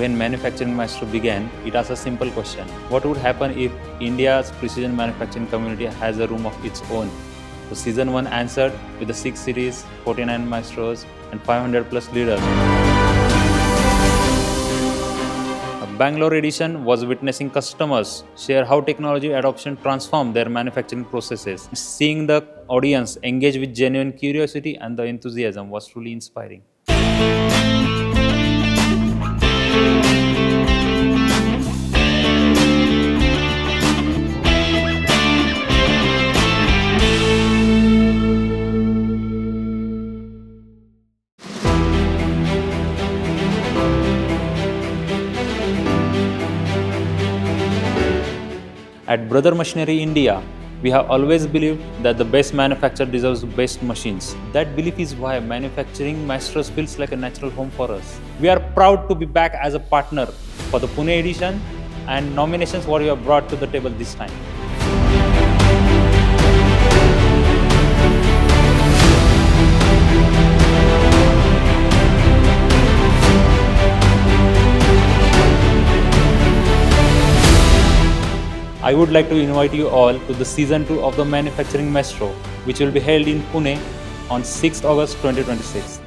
When Manufacturing Maestros began, it asked a simple question: what would happen if India's precision manufacturing community has a room of its own? So Season 1 answered with the 6 cities, 49 maestros, and 500 plus leaders. Bangalore Edition was witnessing customers share how technology adoption transformed their manufacturing processes. Seeing the audience engage with genuine curiosity and the enthusiasm was truly inspiring. At Brother Machinery India, we have always believed that the best manufacturer deserves the best machines. That belief is why Manufacturing Maestros feels like a natural home for us. We are proud to be back as a partner for the Pune Edition and nominations what you have brought to the table this time. I would like to invite you all to the Season 2 of the Manufacturing Maestro, which will be held in Pune on 6th August 2026.